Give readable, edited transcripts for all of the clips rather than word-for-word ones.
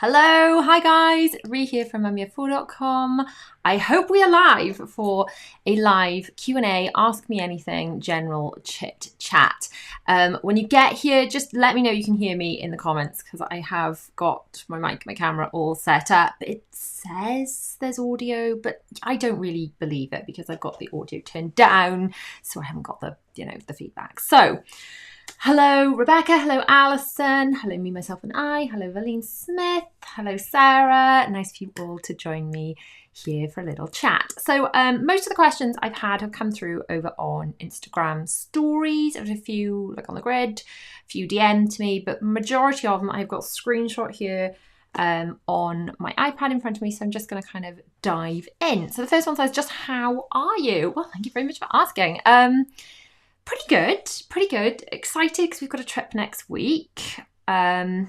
Hello, hi guys, Ree here from mummyoffour.com. I hope we are live for a live Q&A, Ask Me Anything, general chit chat. When you get here, just let me know you can hear me in the comments because I have got my mic, my camera all set up. It says there's audio, but I don't really believe it because I've got the audio turned down, so I haven't got the feedback. So, hello, Rebecca. Hello, Alison. Hello, me, myself, and I. Hello, Valine Smith. Hello, Sarah. Nice for you all to join me here for a little chat. So, most of the questions I've had have come through over on Instagram stories. There's a few like on the grid, a few DM'd me, but majority of them I've got a screenshot here on my iPad in front of me. So I'm just going to kind of dive in. So the first one says, just how are you? Well, thank you very much for asking. Pretty good. Excited because we've got a trip next week. A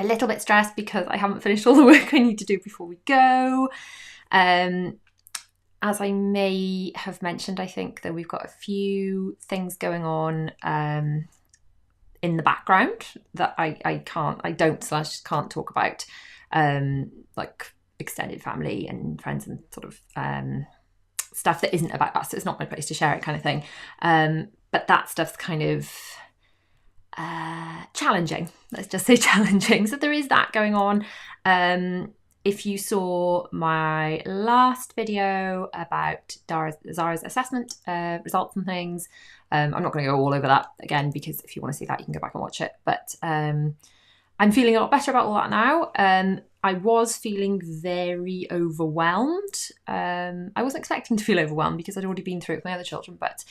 little bit stressed because I haven't finished all the work I need to do before we go. As I may have mentioned, I think that we've got a few things going on in the background that I can't talk about, like extended family and friends and sort of stuff that isn't about us. It's not my place to share it, kind of thing. But that stuff's kind of challenging. Let's just say challenging. So there is that going on. If you saw my last video about Zara's assessment results and things, I'm not going to go all over that again because if you want to see that, you can go back and watch it. But I'm feeling a lot better about all that now. I was feeling very overwhelmed. I wasn't expecting to feel overwhelmed because I'd already been through it with my other children, but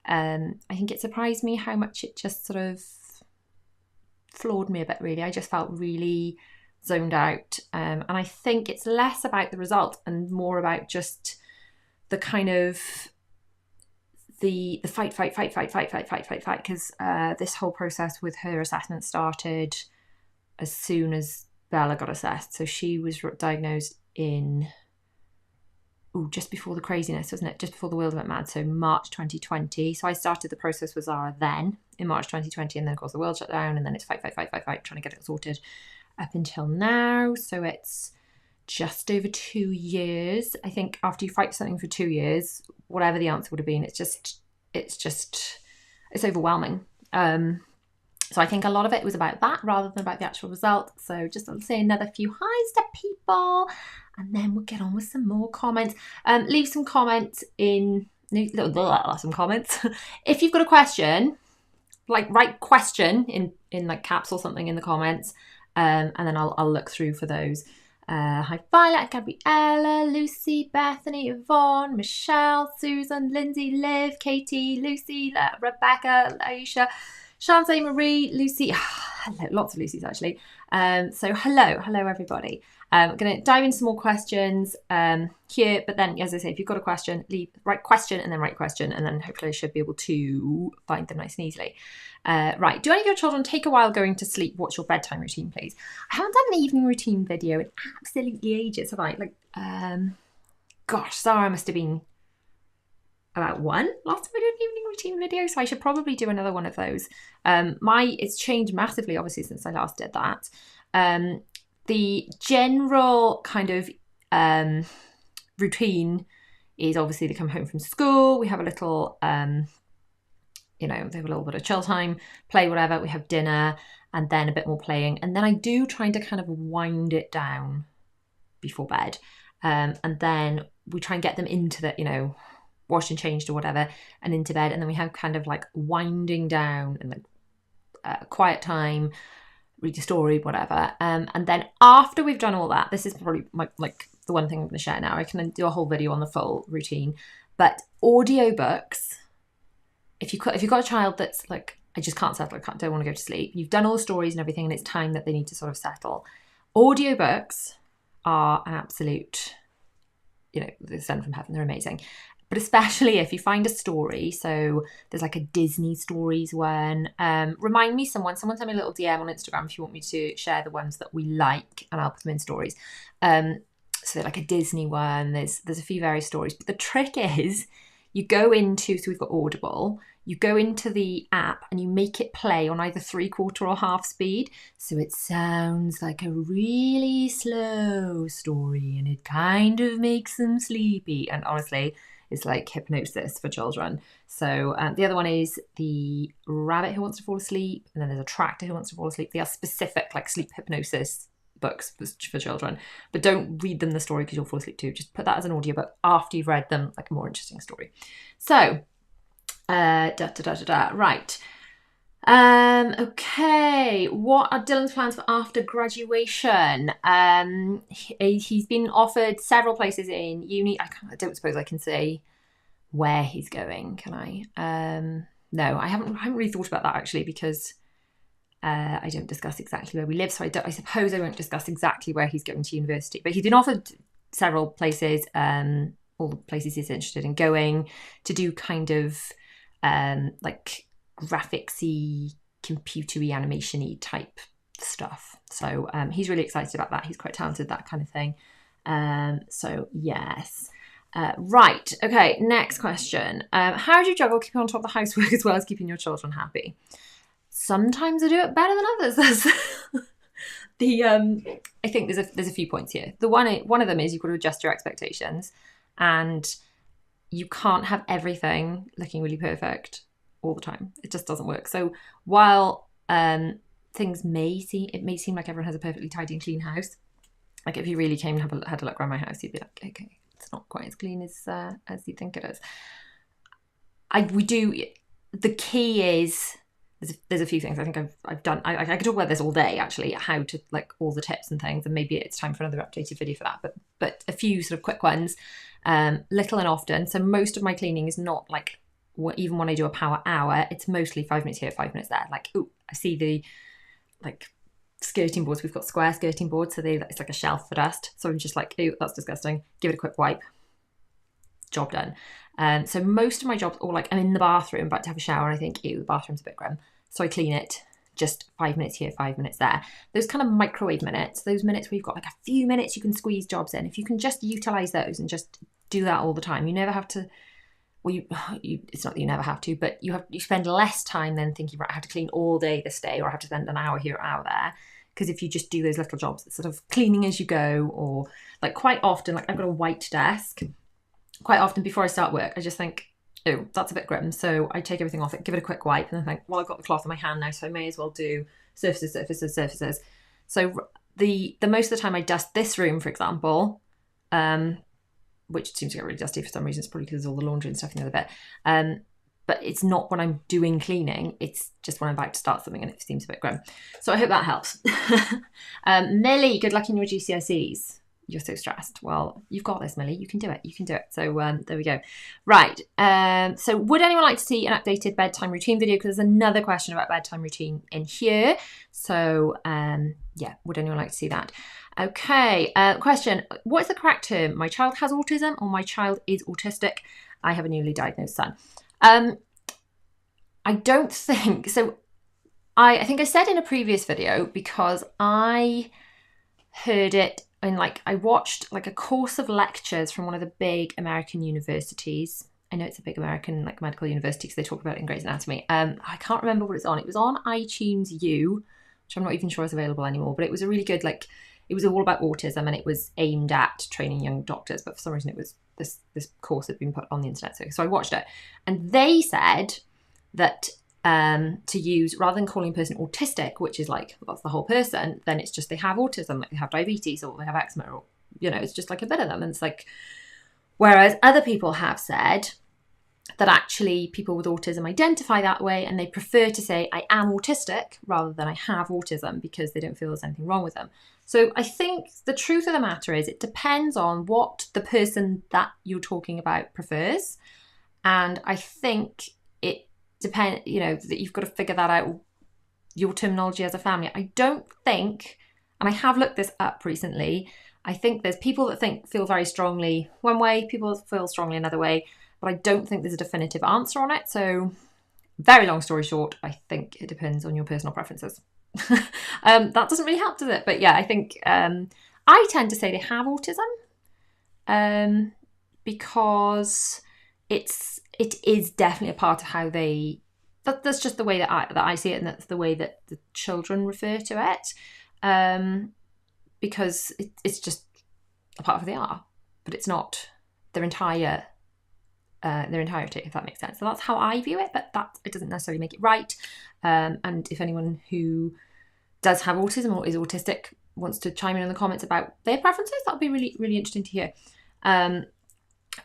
I think it surprised me how much it just sort of floored me a bit, really. I just felt really zoned out. And I think it's less about the result and more about just the kind of the fight, because this whole process with her assessment started as soon as Bella got assessed. So she was diagnosed in just before the craziness, wasn't it? Just before the world went mad. So March 2020. So I started the process with Zara then in March 2020, and then of course the world shut down, and then it's fight, trying to get it sorted up until now. So it's just over 2 years. I think after you fight something for 2 years, whatever the answer would have been, it's overwhelming. So I think a lot of it was about that rather than about the actual result. So just I'll say another few highs to people and then we'll get on with some more comments. Leave some comments some comments. If you've got a question, like write question in like caps or something in the comments, and then I'll look through for those. Hi Violet, Gabriella, Lucy, Bethany, Yvonne, Michelle, Susan, Lindsay, Liv, Katie, Lucy, Rebecca, Aisha, Shantae, Marie, Lucy. Hello, lots of Lucy's actually. So hello everybody. I'm going to dive into some more questions here, but then as I say, if you've got a question, write question and then write question, and then hopefully I should be able to find them nice and easily. Right, do any of your children take a while going to sleep? What's your bedtime routine, please? I haven't done an evening routine video in absolutely ages, have I? Gosh, Zara must have been about one last time I did an evening routine video, so I should probably do another one of those. It's changed massively, obviously, since I last did that. The general kind of routine is obviously they come home from school, we have a little, they have a little bit of chill time, play, whatever, we have dinner, and then a bit more playing. And then I do try to kind of wind it down before bed. And then we try and get them into the, washed and changed or whatever, and into bed. And then we have kind of like winding down and like quiet time, read a story, whatever. And then after we've done all that, this is probably the one thing I'm going to share now. I can do a whole video on the full routine, but audiobooks. If you've got a child that's like, I just can't settle, don't want to go to sleep. You've done all the stories and everything, and it's time that they need to sort of settle. Audiobooks are an absolute, they're sent from heaven. They're amazing. But especially if you find a story, so there's like a Disney stories one. Remind me, someone send me a little DM on Instagram if you want me to share the ones that we like, and I'll put them in stories. So like a Disney one, there's a few various stories. But the trick is you go into, so we've got Audible, you go into the app and you make it play on either 3/4 or half speed. So it sounds like a really slow story and it kind of makes them sleepy. And honestly, it's like hypnosis for children. So the other one is the rabbit who wants to fall asleep. And then there's a tractor who wants to fall asleep. They are specific like sleep hypnosis books for children, but don't read them the story because you'll fall asleep too. Just put that as an audiobook after you've read them, like a more interesting story. So right. Okay, what are Dylan's plans for after graduation? He's been offered several places in uni. I don't suppose I can say where he's going, can I? No, I haven't really thought about that actually, because I don't discuss exactly where we live, so I suppose I won't discuss exactly where he's going to university. But he's been offered several places, all the places he's interested in going, to do kind of like graphicsy, computery, animation-y type stuff. So he's really excited about that. He's quite talented, that kind of thing. So yes. Right. Okay. Next question. How do you juggle keeping on top of the housework as well as keeping your children happy? Sometimes I do it better than others. I think there's a few points here. One of them is you've got to adjust your expectations, and you can't have everything looking really perfect all the time. It just doesn't work. So while things may seem like everyone has a perfectly tidy and clean house, like if you really came and had a look around my house, you'd be like, okay, it's not quite as clean as you think it is. The key is, there's a few things I think I've done. I could talk about this all day actually, how to, like, all the tips and things, and maybe it's time for another updated video for that. But a few sort of quick ones, little and often. So most of my cleaning is not like, even when I do a power hour, it's mostly 5 minutes here, 5 minutes there. Like, oh, I see the like skirting boards. We've got square skirting boards, so it's like a shelf for dust. So I'm just like, oh, that's disgusting. Give it a quick wipe. Job done. So most of my jobs, or like I'm in the bathroom about to have a shower and I think, ew, the bathroom's a bit grim. So I clean it, just 5 minutes here, 5 minutes there. Those kind of microwave minutes, those minutes where you've got like a few minutes you can squeeze jobs in. If you can just utilize those and just do that all the time, you never have to, well, it's not that you never have to, but you spend less time then thinking, right, I have to clean all day this day, or I have to spend an hour here, an hour there. Because if you just do those little jobs, it's sort of cleaning as you go, or like quite often, like I've got a white desk. Quite often before I start work, I just think, oh, that's a bit grim. So I take everything off it, give it a quick wipe, and I think, well, I've got the cloth in my hand now, so I may as well do surfaces. So the most of the time I dust this room, for example, which seems to get really dusty for some reason. It's probably because there's all the laundry and stuff in the other bit. But it's not when I'm doing cleaning. It's just when I'm about to start something and it seems a bit grim. So I hope that helps. Millie, good luck in your GCSEs. You're so stressed. Well, you've got this, Millie. You can do it. You can do it. So there we go. Right. So would anyone like to see an updated bedtime routine video? Because there's another question about bedtime routine in here. So yeah, would anyone like to see that? Okay. Question. What is the correct term? My child has autism, or my child is autistic? I have a newly diagnosed son. I don't think so. I think I said in a previous video, because I heard it in, like, I watched like a course of lectures from one of the big American universities. I know it's a big American like medical university because they talk about it in Grey's Anatomy. I can't remember what it's on. It was on iTunes U, which I'm not even sure is available anymore, but it was a really good, like, it was all about autism and it was aimed at training young doctors, but for some reason it was this course had been put on the internet. So I watched it, and they said that to use, rather than calling a person autistic, which is like, that's the whole person, then it's just they have autism, like they have diabetes or they have eczema, or, you know, it's just like a bit of them. And it's like, whereas other people have said that actually people with autism identify that way and they prefer to say I am autistic rather than I have autism, because they don't feel there's anything wrong with them. So I think the truth of the matter is it depends on what the person that you're talking about prefers. And I think it depends, you know, that you've got to figure that out, your terminology as a family. I don't think, and I have looked this up recently, I think there's people that feel very strongly one way, people feel strongly another way, but I don't think there's a definitive answer on it. So very long story short, I think it depends on your personal preferences. That doesn't really help, does it? But yeah, I think I tend to say they have autism because it's it is definitely a part of how they, that's just the way that I see it, and that's the way that the children refer to it, because it's just a part of who they are, but it's not their entirety, if that makes sense. So that's how I view it, but that it doesn't necessarily make it right. And if anyone who does have autism or is autistic wants to chime in the comments about their preferences, that would be really, really interesting to hear.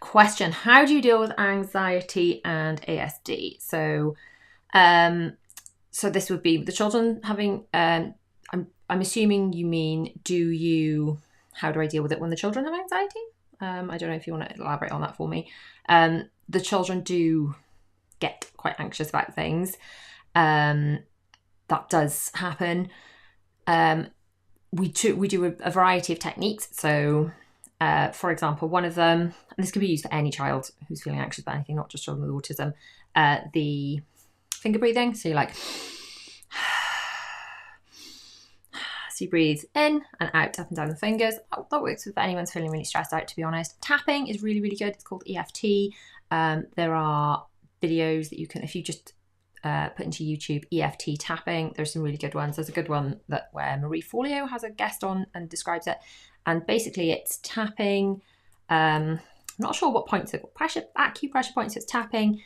Question: how do you deal with anxiety and ASD? So this would be the children having, I'm assuming you mean, how do I deal with it when the children have anxiety? I don't know if you want to elaborate on that for me. The children do get quite anxious about things. That does happen. We do a variety of techniques. So, for example, one of them, and this can be used for any child who's feeling anxious about anything, not just children with autism, the finger breathing. So you're like, so you breathe in and out, up and down the fingers. That works if anyone's feeling really stressed out, to be honest. Tapping is really, really good. It's called EFT. There are videos that you can, if you just put into YouTube EFT tapping, there's some really good ones. There's a good one where Marie Folio has a guest on and describes it. And basically it's tapping, I'm not sure what points, acupressure points it's tapping.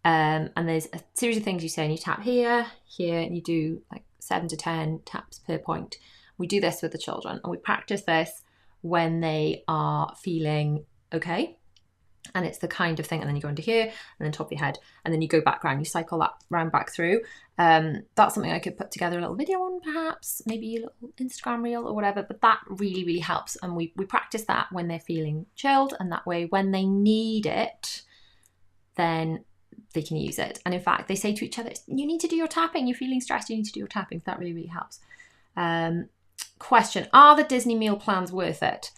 And there's a series of things you say, and you tap here, and you do like 7 to 10 taps per point. We do this with the children, and we practice this when they are feeling okay. And it's the kind of thing, and then you go into here, and then top of your head, and then you go back round, you cycle that round back through. That's something I could put together a little video on, perhaps, maybe a little Instagram reel or whatever, but that really, really helps. And we practice that when they're feeling chilled, and that way when they need it, then they can use it. And in fact, they say to each other, you need to do your tapping, you're feeling stressed, you need to do your tapping. So that really, really helps. Question: are the Disney meal plans worth it?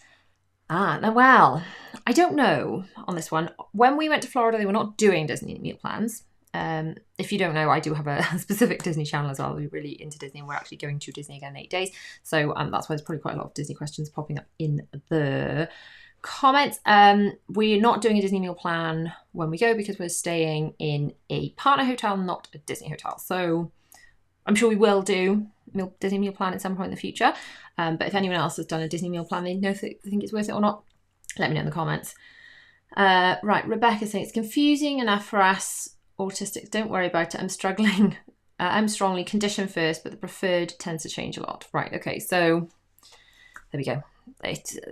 Well, I don't know on this one. When we went to Florida, they were not doing Disney meal plans. If you don't know, I do have a specific Disney channel as well. We're really into Disney, and we're actually going to Disney again in 8 days. So that's why there's probably quite a lot of Disney questions popping up in the comments. We're not doing a Disney meal plan when we go because we're staying in a partner hotel, not a Disney hotel. So I'm sure we will do Disney meal plan at some point in the future. But if anyone else has done a Disney meal plan, they know if they think it's worth it or not, let me know in the comments. Right, Rebecca's saying it's confusing enough for us autistics. Don't worry about it. I'm struggling. I'm strongly conditioned first, but the preferred tends to change a lot. Right, okay, so there we go.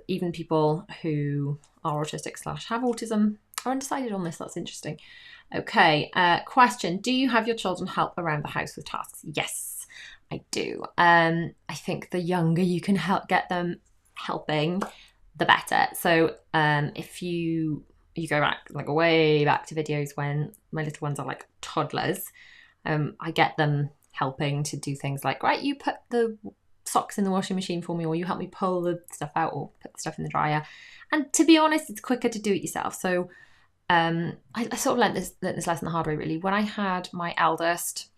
Even people who are autistic / have autism are undecided on this. That's interesting. Okay, question: do you have your children help around the house with tasks? Yes, I do. I think the younger you can get them helping, the better. So if you go back, like way back to videos when my little ones are like toddlers, I get them helping to do things like, right, you put the socks in the washing machine for me, or you help me pull the stuff out or put the stuff in the dryer. And to be honest, it's quicker to do it yourself. So I sort of learnt this lesson the hard way, really. When I had my eldest,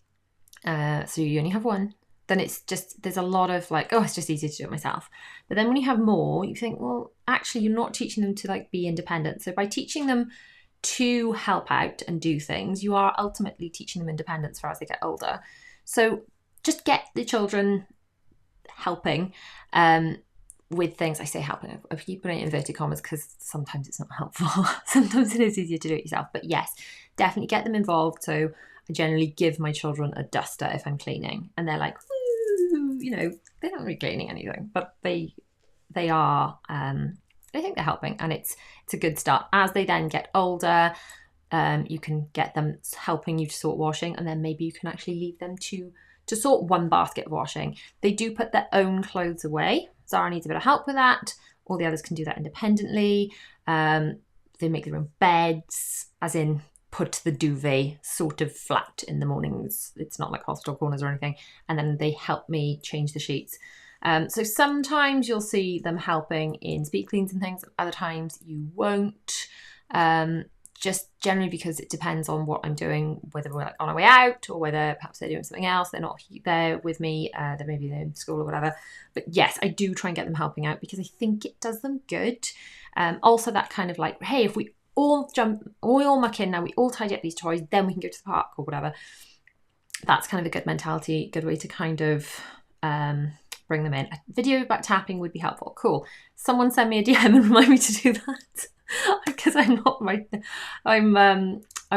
so you only have one, then it's just, there's a lot of like, oh, it's just easier to do it myself. But then when you have more, you think, well, actually you're not teaching them to like be independent. So by teaching them to help out and do things, you are ultimately teaching them independence for as they get older. So just get the children helping with things. I say helping, I keep putting it in inverted commas because sometimes it's not helpful. Sometimes it is easier to do it yourself. But yes, definitely get them involved. So I generally give my children a duster if I'm cleaning, and they're like, woo, you know, they're not really cleaning anything, but they are, I think they're helping, and it's a good start. As they then get older, you can get them helping you to sort washing, and then maybe you can actually leave them to sort one basket of washing. They do put their own clothes away. Zara needs a bit of help with that. All the others can do that independently. They make their own beds, as in put the duvet sort of flat in the mornings. It's not like hospital corners or anything. And then they help me change the sheets. So sometimes you'll see them helping in speed cleans and things. Other times you won't. Just generally because it depends on what I'm doing, whether we're like on our way out or whether perhaps they're doing something else. They're not there with me. They're maybe in school or whatever. But yes, I do try and get them helping out because I think it does them good. Also that kind of like, hey, if we all muck in now, we all tidy up these toys, then we can go to the park or whatever. That's kind of a good mentality, good way to kind of bring them in. A video about tapping would be helpful. Cool. Someone send me a DM and remind me to do that, because I'm not writing. I'm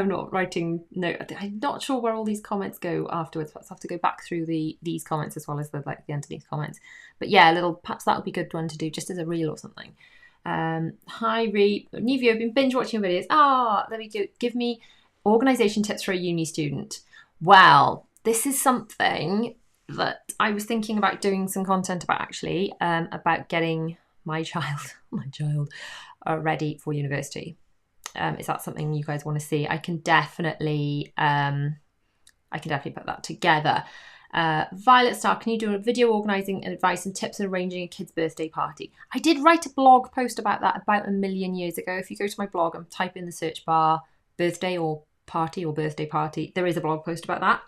not writing. No, I'm not sure where all these comments go afterwards. But I'll have to go back through these comments as well as the underneath comments. But yeah, perhaps that would be a good one to do just as a reel or something. Hi Reep, new viewer, I've been binge watching your videos. There we go. Give me organisation tips for a uni student. Well, this is something that I was thinking about doing some content about, actually, about getting my child ready for university. Is that something you guys want to see? I can definitely put that together. Violet Star, can you do a video organising and advice and tips on arranging a kid's birthday party? I did write a blog post about that about 1 million years ago. If you go to my blog and type in the search bar birthday or party or birthday party, there is a blog post about that.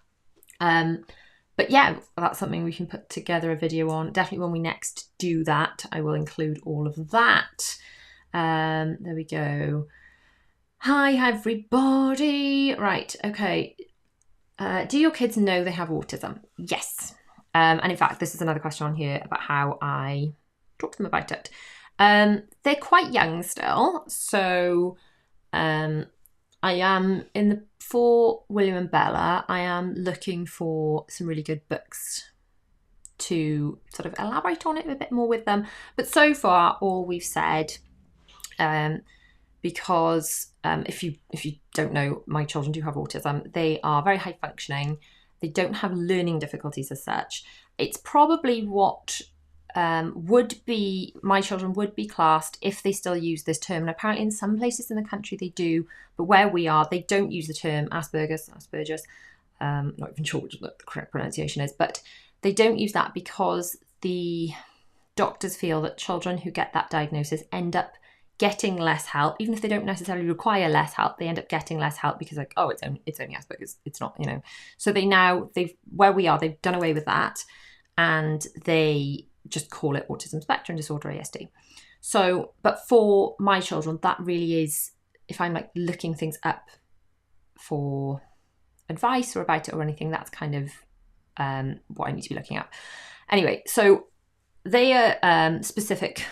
But yeah, that's something we can put together a video on. Definitely when we next do that, I will include all of that. There we go. Hi everybody. Right, okay. Do your kids know they have autism? Yes. And in fact, this is another question on here about how I talk to them about it. They're quite young still, so I am for William and Bella, I am looking for some really good books to sort of elaborate on it a bit more with them. But so far, all we've said, because if you don't know, my children do have autism. They are very high functioning. They don't have learning difficulties as such. It's probably what my children would be classed if they still use this term. And apparently in some places in the country they do, but where we are, they don't use the term Asperger's. Not even sure what the correct pronunciation is, but they don't use that because the doctors feel that children who get that diagnosis end up getting less help. Even if they don't necessarily require less help, they end up getting less help because it's only Asperger's. It's not, So where we are, they've done away with that, and they just call it autism spectrum disorder, ASD. So, but for my children, that really is, if I'm looking things up for advice or about it or anything, that's kind of what I need to be looking at. Anyway, so their specific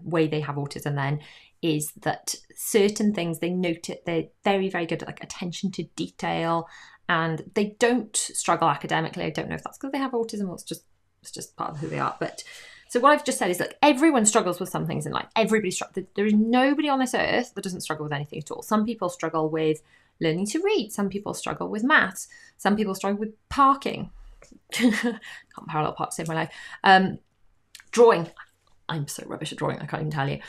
way they have autism then is that certain things they note it, they're very, very good at attention to detail, and they don't struggle academically. I don't know if that's because they have autism or it's just part of who they are. But so what I've just said is everyone struggles with some things in life. Everybody struggles. There is nobody on this earth that doesn't struggle with anything at all. Some people struggle with learning to read. Some people struggle with maths. Some people struggle with parking. Can't parallel park to save my life. Drawing. I'm so rubbish at drawing, I can't even tell you.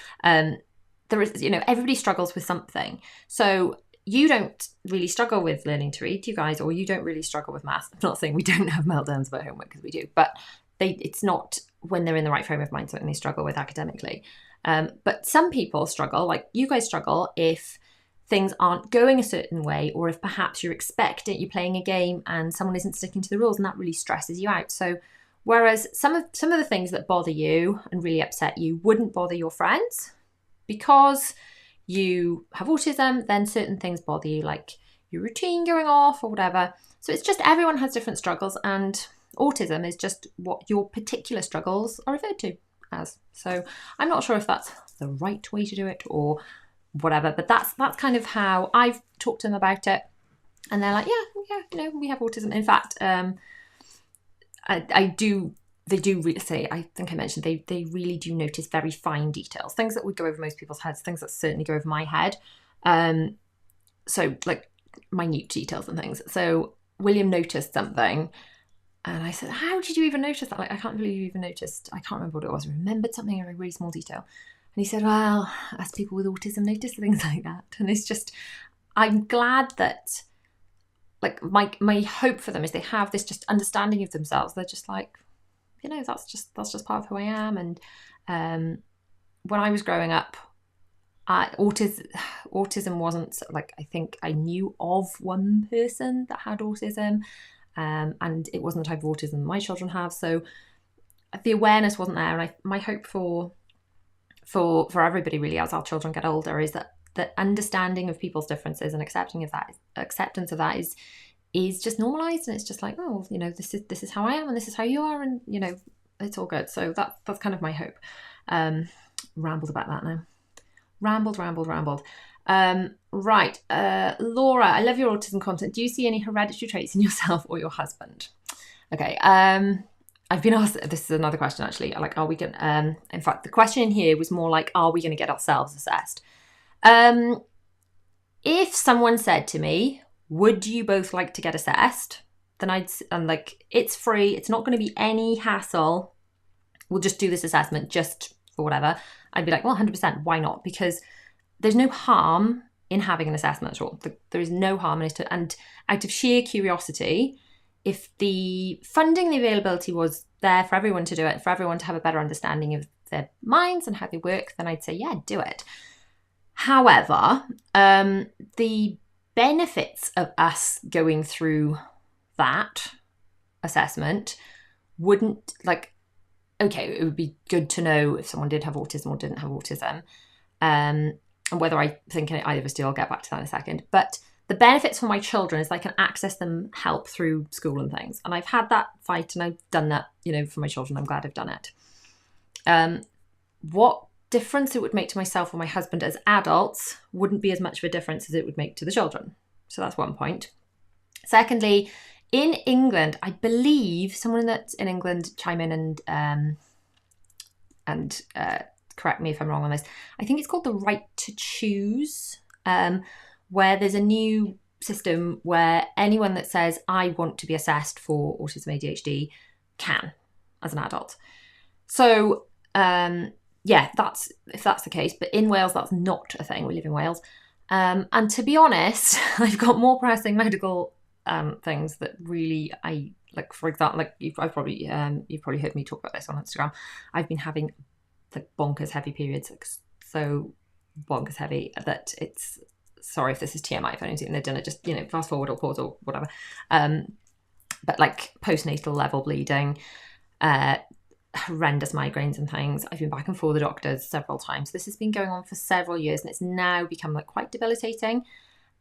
There is, everybody struggles with something. So you don't really struggle with learning to read, you guys, or you don't really struggle with maths. I'm not saying we don't have meltdowns about homework, because we do, but it's not, when they're in the right frame of mind, something they struggle with academically. But some people struggle, like you guys struggle, if things aren't going a certain way, or if perhaps you're you're playing a game and someone isn't sticking to the rules, and that really stresses you out. So whereas some of the things that bother you and really upset you wouldn't bother your friends, because you have autism, then certain things bother you, like your routine going off or whatever. So it's just, everyone has different struggles, and autism is just what your particular struggles are referred to as. So I'm not sure if that's the right way to do it or whatever, but that's kind of how I've talked to them about it. And they're like, yeah, we have autism. In fact, they do really say, I think I mentioned, they really do notice very fine details, things that would go over most people's heads, things that certainly go over my head. So minute details and things. So William noticed something, and I said, how did you even notice that? I can't believe you even noticed. I can't remember what it was. I remembered something in a really small detail. And he said, well, as people with autism notice things like that. And it's just, I'm glad that, my hope for them is they have this just understanding of themselves. They're just that's just part of who I am. And when I was growing up, autism wasn't I think I knew of one person that had autism, and it wasn't the type of autism my children have. So the awareness wasn't there. And my hope for everybody really, as our children get older, is that the understanding of people's differences and acceptance of that is just normalized, and it's just like, oh, you know, this is how I am and this is how you are, and you know, it's all good. So that's kind of my hope. Rambled about that now. Rambled. Right. Laura, I love your autism content. Do you see any hereditary traits in yourself or your husband? Okay. I've been asked, this is another question actually, like, are we going to, in fact, the question in here was more like, are we going to get ourselves assessed? If someone said to me, would you both like to get assessed? Then I'm like, it's free. It's not going to be any hassle. We'll just do this assessment just for whatever. I'd be like, well, 100%. Why not? Because there's no harm in having an assessment at all. There is no harm in it. And out of sheer curiosity, if the funding, the availability was there for everyone to do it, for everyone to have a better understanding of their minds and how they work, then I'd say, yeah, do it. However, the benefits of us going through that assessment wouldn't, like, okay, it would be good to know if someone did have autism or didn't have autism, and whether I think either of us do, I'll get back to that in a second. But the benefits for my children is I can access them help through school and things. And I've had that fight and I've done that, you know, for my children. I'm glad I've done it. What difference it would make to myself or my husband as adults wouldn't be as much of a difference as it would make to the children. So that's one point. Secondly, in England, I believe, someone that's in England chime in and correct me if I'm wrong on this. I think it's called the right to choose, where there's a new system where anyone that says, I want to be assessed for autism ADHD can as an adult. So, yeah, if that's the case. But in Wales, that's not a thing. We live in Wales. And to be honest, I've got more pressing medical things that really I like. For example, like you've probably heard me talk about this on Instagram. I've been having like bonkers heavy periods, like, so bonkers heavy that it's, sorry if this is TMI if anyone's they've done it, just, you know, fast forward or pause or whatever. But like postnatal level bleeding, horrendous migraines and things. I've been back and forth with the doctors several times. This has been going on for several years and it's now become like quite debilitating.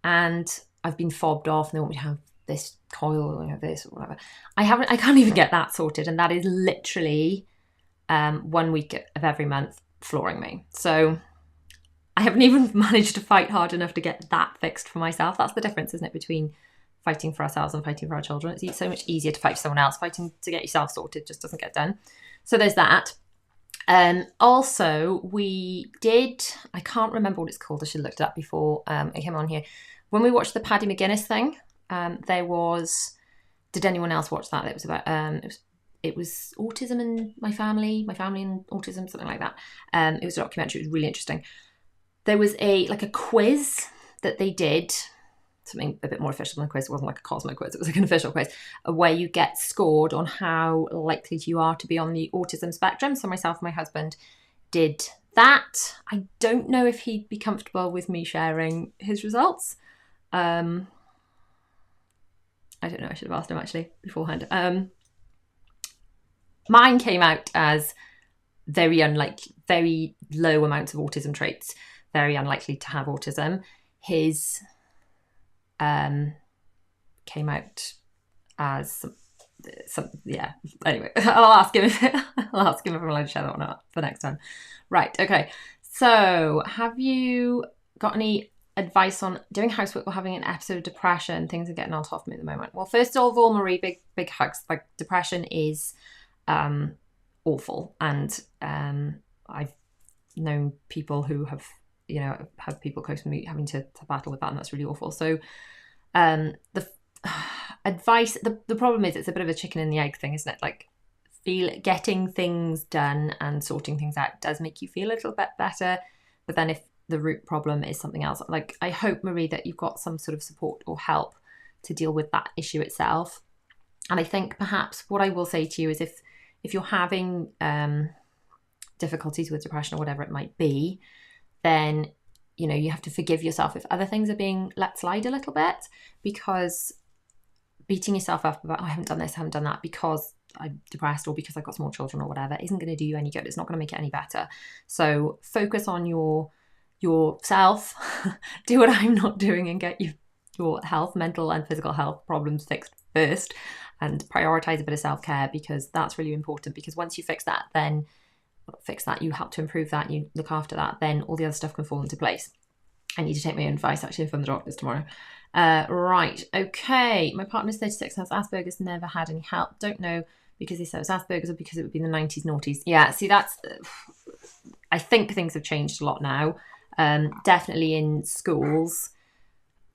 And I've been fobbed off and they want me to have this coil or this or whatever. I can't even get that sorted. And that is literally 1 week of every month flooring me. So I haven't even managed to fight hard enough to get that fixed for myself. That's the difference, isn't it, between fighting for ourselves and fighting for our children. It's so much easier to fight for someone else. Fighting to get yourself sorted just doesn't get done. So there's that. Also, we did, I can't remember what it's called. I should have looked it up before I came on here. When we watched the Paddy McGuinness thing, there was, did anyone else watch that? It was about, it was autism and my family and autism, something like that. It was a documentary. It was really interesting. There was a quiz that they did, something a bit more official than a quiz. It wasn't like a Cosmo quiz. It was like an official quiz where you get scored on how likely you are to be on the autism spectrum. So myself and my husband did that. I don't know if he'd be comfortable with me sharing his results. I don't know. I should have asked him actually beforehand. Mine came out as very low amounts of autism traits, very unlikely to have autism. His came out as some yeah. Anyway, I'll ask him if I'm allowed to share that or not for next time. Right. Okay. So, have you got any advice on doing housework or having an episode of depression? Things are getting on top of me at the moment. Well, first of all, Marie, big hugs. Like, depression is awful, and I've known people who have, you know, had people close to me having to battle with that, and that's really awful. So the advice, the problem is it's a bit of a chicken and the egg thing, isn't it? Like, getting things done and sorting things out does make you feel a little bit better, but then if the root problem is something else, like, I hope, Marie, that you've got some sort of support or help to deal with that issue itself. And I think perhaps what I will say to you is if you're having difficulties with depression or whatever it might be, then, you know, you have to forgive yourself if other things are being let slide a little bit, because beating yourself up about, oh, I haven't done this, I haven't done that because I'm depressed or because I've got small children or whatever isn't going to do you any good. It's not going to make it any better. So focus on your yourself, do what I'm not doing and get your health, mental and physical health problems fixed first, and prioritize a bit of self-care, because that's really important. Because once you fix that, you help to improve that, you look after that, then all the other stuff can fall into place. I need to take my own advice actually from the doctors tomorrow. Right, okay. My partner's 36, has Asperger's, never had any help. Don't know because they said it was Asperger's or because it would be in the 90s, noughties. Yeah, see, I think things have changed a lot now. Definitely in schools.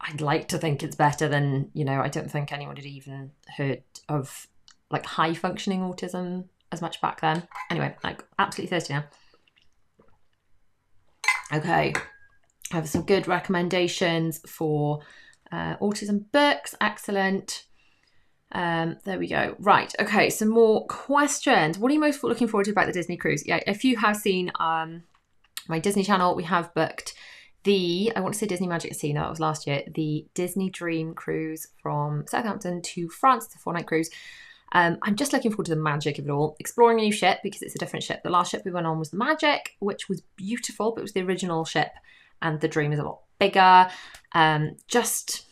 I'd like to think it's better than, I don't think anyone had even heard of like high functioning autism as much back then. Anyway, like absolutely thirsty now. Okay, I have some good recommendations for autism books. Excellent. There we go. Right. Okay. Some more questions. What are you most looking forward to about the Disney cruise? Yeah. If you have seen my Disney channel, we have booked I want to say Disney Magic Casino, that was last year, the Disney Dream cruise from Southampton to France. It's a 4-night cruise. I'm just looking forward to the magic of it all. Exploring a new ship because it's a different ship. The last ship we went on was the Magic, which was beautiful, but it was the original ship, and the Dream is a lot bigger. Just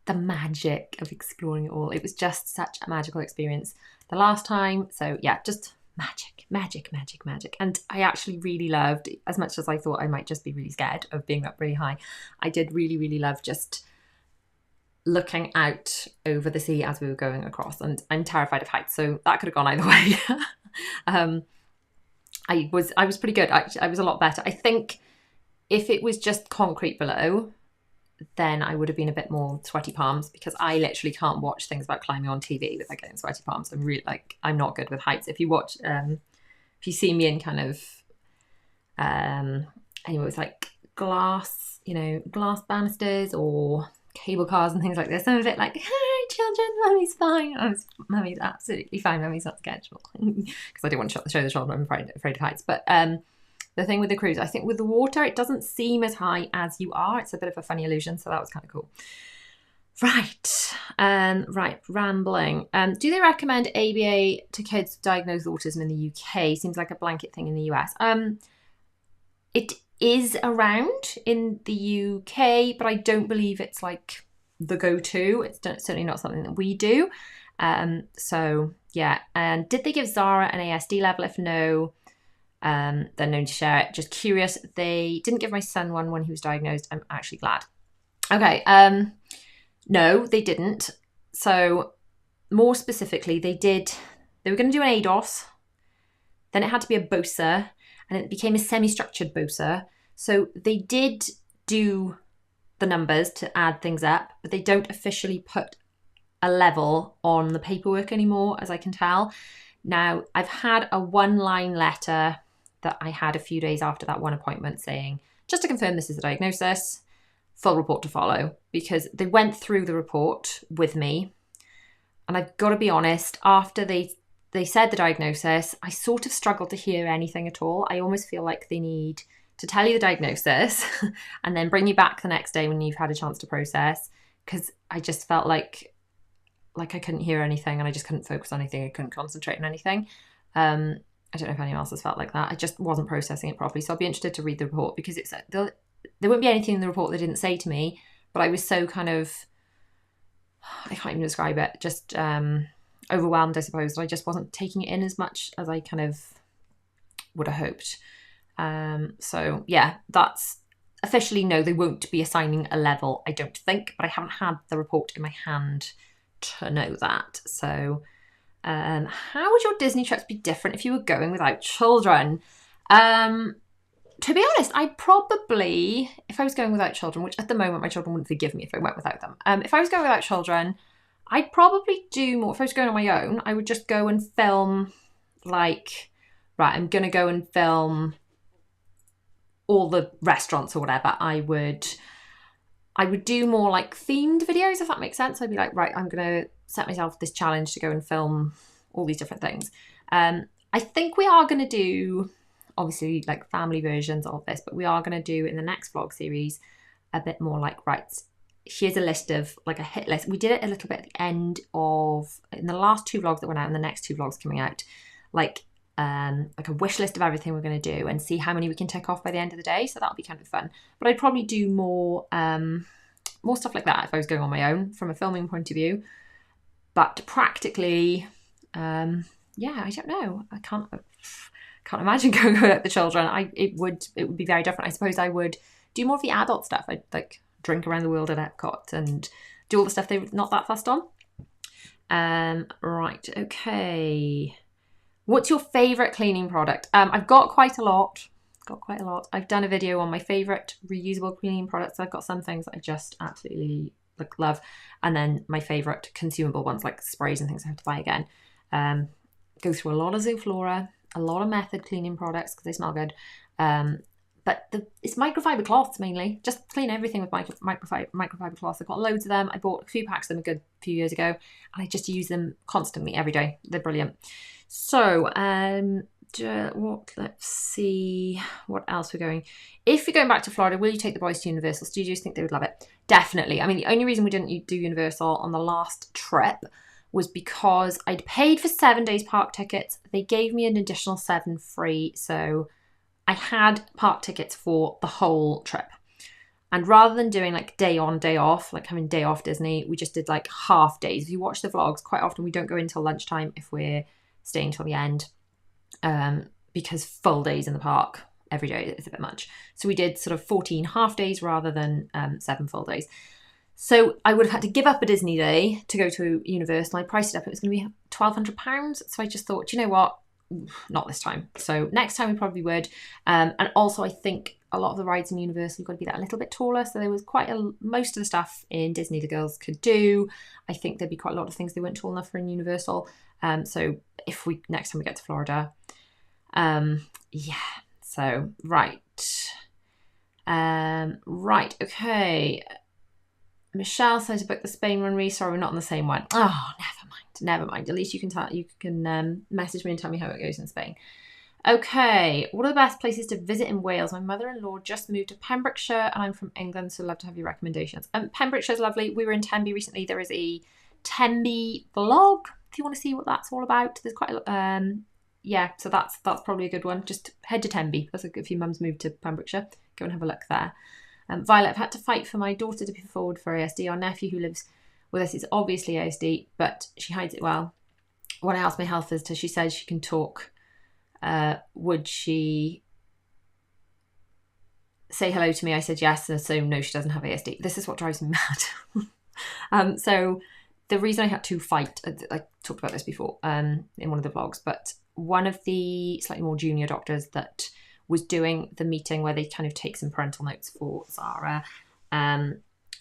the magic of exploring it all. It was just such a magical experience the last time. So yeah, just magic. And I actually really loved, as much as I thought I might just be really scared of being up really high, I did really, really love just looking out over the sea as we were going across. And I'm terrified of heights, so that could have gone either way. I was pretty good. I was a lot better. I think if it was just concrete below, then I would have been a bit more sweaty palms, because I literally can't watch things about climbing on TV without getting sweaty palms. I'm not good with heights. If you watch, if you see me in kind of, anyway, it's like glass banisters or cable cars and things like this. I'm a bit like, hey, children, mummy's fine. Mummy's absolutely fine. Mummy's not scared, because I don't want to show the children I'm afraid of heights. But the thing with the cruise, I think with the water, it doesn't seem as high as you are. It's a bit of a funny illusion, so that was kind of cool. Right, rambling. Do they recommend ABA to kids diagnosed with autism in the UK? Seems like a blanket thing in the US. It is around in the UK, but I don't believe it's like the go-to. It's certainly not something that we do. So yeah. And did they give Zara an ASD level? If no, they're known to share it. Just curious. They didn't give my son one when he was diagnosed. I'm actually glad. Okay. No, they didn't. So more specifically, they were going to do an ADOS. Then it had to be a BOSA, and it became a semi-structured BOSA. So they did do the numbers to add things up, but they don't officially put a level on the paperwork anymore, as I can tell. Now, I've had a 1-line letter that I had a few days after that one appointment saying, just to confirm this is a diagnosis, full report to follow, because they went through the report with me. And I've got to be honest, after they said the diagnosis, I sort of struggled to hear anything at all. I almost feel like they need to tell you the diagnosis and then bring you back the next day when you've had a chance to process, because I just felt like I couldn't hear anything, and I just couldn't focus on anything. I couldn't concentrate on anything. I don't know if anyone else has felt like that. I just wasn't processing it properly. So I'll be interested to read the report, because there wouldn't be anything in the report they didn't say to me, but I was so kind of, I can't even describe it, just overwhelmed, I suppose. I just wasn't taking it in as much as I kind of would have hoped. So yeah, that's officially no, they won't be assigning a level, I don't think, but I haven't had the report in my hand to know that. So how would your Disney trips be different if you were going without children? To be honest, I'd probably, if I was going without children, which at the moment my children wouldn't forgive me if I went without them. If I was going without children, I'd probably do more. If I was going on my own, I would just go and film, like, right, I'm going to go and film all the restaurants or whatever. I would do more like themed videos, if that makes sense. I'd be like, right, I'm going to set myself this challenge to go and film all these different things. I think we are going to do, obviously, like family versions of this, but we are going to do in the next vlog series a bit more like, right, here's a list of like a hit list. We did it a little bit at the end of, in the last 2 vlogs that went out and the next 2 vlogs coming out, like like a wish list of everything we're going to do and see how many we can tick off by the end of the day. So that'll be kind of fun. But I'd probably do more stuff like that if I was going on my own from a filming point of view. But practically, I don't know. I can't imagine going without the children. It would be very different. I suppose I would do more of the adult stuff. I'd like drink around the world at Epcot and do all the stuff they're not that fussed on. Right, okay. What's your favourite cleaning product? I've got quite a lot. I've done a video on my favourite reusable cleaning products. I've got some things that I just absolutely love. And then my favourite consumable ones like sprays and things I have to buy again. Go through a lot of Zoflora, a lot of Method cleaning products because they smell good. But it's microfiber cloths mainly. Just clean everything with microfiber cloths. I've got loads of them. I bought a few packs of them a good few years ago. And I just use them constantly every day. They're brilliant. So, let's see what else we're going. If you're going back to Florida, will you take the boys to Universal Studios? Think they would love it. Definitely. I mean, the only reason we didn't do Universal on the last trip was because I'd paid for 7 days park tickets. They gave me an additional 7 free. So I had park tickets for the whole trip. And rather than doing like day on, day off, like having day off Disney, we just did like half days. If you watch the vlogs, quite often we don't go until lunchtime if we're staying till the end. Because full days in the park every day is a bit much. So we did sort of 14 half days rather than 7 full days. So I would have had to give up a Disney day to go to Universal. I priced it up. It was going to be £1,200. So I just thought, you know what? Not this time. So next time we probably would. And also I think a lot of the rides in Universal, you've got to be that a little bit taller. So there was most of the stuff in Disney the girls could do. I think there'd be quite a lot of things they weren't tall enough for in Universal. So if next time we get to Florida, so right. Okay. Michelle says to book the Spain one. Sorry, we're not on the same one. Oh, never mind. At least you can message me and tell me how it goes in Spain. Okay, what are the best places to visit in Wales? My mother-in-law just moved to Pembrokeshire and I'm from England, so I'd love to have your recommendations. Pembrokeshire's lovely. We were in Tenby recently. There is a Tenby vlog if you want to see what that's all about. There's quite a so that's probably a good one. Just head to Tenby. That's if your mum's moved to Pembrokeshire. Go and have a look there. Violet, I've had to fight for my daughter to be forward for ASD. Our nephew who lives with us is obviously ASD, but she hides it well. When I asked my health visitor, she said she can talk. Would she say hello to me? I said yes, and so no, she doesn't have ASD. This is what drives me mad. So the reason I had to fight, I talked about this before in one of the vlogs, but one of the slightly more junior doctors that was doing the meeting where they kind of take some parental notes for Zara.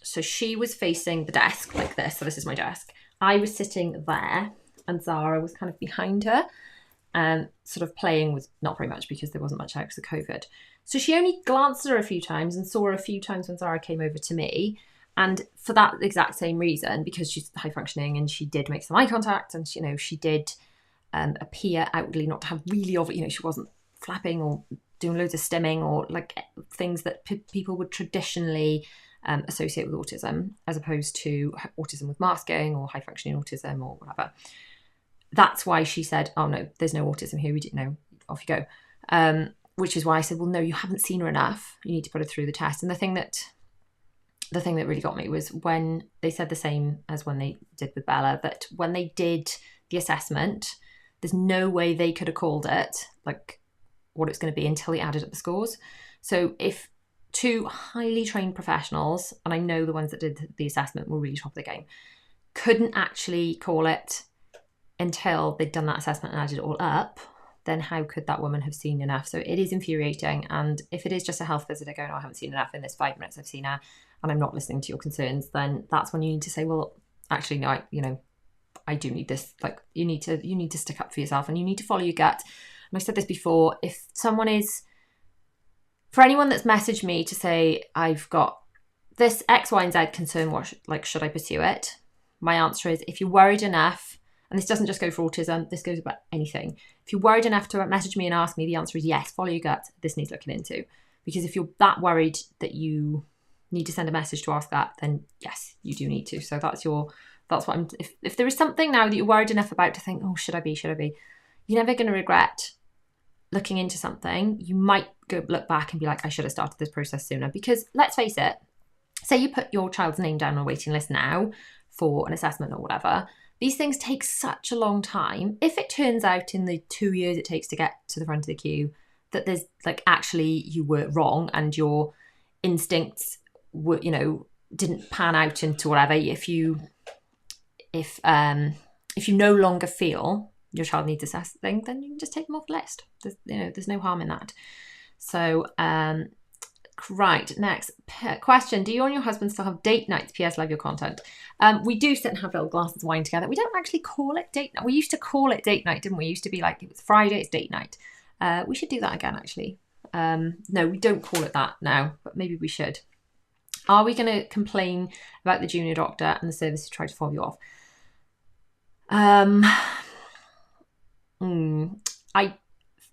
So she was facing the desk like this. So this is my desk. I was sitting there and Zara was kind of behind her and sort of playing with not very much because there wasn't much out because of COVID. So she only glanced at her a few times and saw her a few times when Zara came over to me. And for that exact same reason, because she's high functioning and she did make some eye contact and, she did appear outwardly not to have really she wasn't flapping or doing loads of stimming or like things that people would traditionally associate with autism, as opposed to autism with masking or high functioning autism or whatever. That's why she said, oh no, there's no autism here. We didn't know, off you go. Which is why I said, well, no, you haven't seen her enough. You need to put her through the test. And the thing that really got me was when they said the same as when they did with Bella, that when they did the assessment, there's no way they could have called it like what it's going to be until he added up the scores. So if 2 highly trained professionals, and I know the ones that did the assessment were really top of the game, couldn't actually call it until they'd done that assessment and added it all up, then how could that woman have seen enough? So it is infuriating. And if it is just a health visitor going, oh, I haven't seen enough in this 5 minutes I've seen her and I'm not listening to your concerns, then that's when you need to say, well, actually, no, I do need this. Like you need to stick up for yourself and you need to follow your gut. And I've said this before, for anyone that's messaged me to say, I've got this X, Y, and Z concern, should I pursue it? My answer is, if you're worried enough, and this doesn't just go for autism, this goes about anything. If you're worried enough to message me and ask me, the answer is yes, follow your gut. This needs looking into. Because if you're that worried that you need to send a message to ask that, then yes, you do need to. So that's what I'm, if there is something now that you're worried enough about to think, oh, should I be? You're never going to regret looking into something, you might go look back and be like, I should have started this process sooner. Because let's face it, say you put your child's name down on a waiting list now for an assessment or whatever, these things take such a long time. If it turns out in the 2 years it takes to get to the front of the queue that there's like, actually you were wrong and your instincts were, you know, didn't pan out into whatever, if you no longer feel your child needs assessing, then you can just take them off the list. There's no harm in that. So, right, next question. Do you and your husband still have date nights? PS, love your content. We do sit and have little glasses of wine together. We don't actually call it date night. We used to call it date night, didn't we? It used to be like, it was Friday, it's date night. We should do that again, actually. No, we don't call it that now, but maybe we should. Are we going to complain about the junior doctor and the service who tried to fob you off?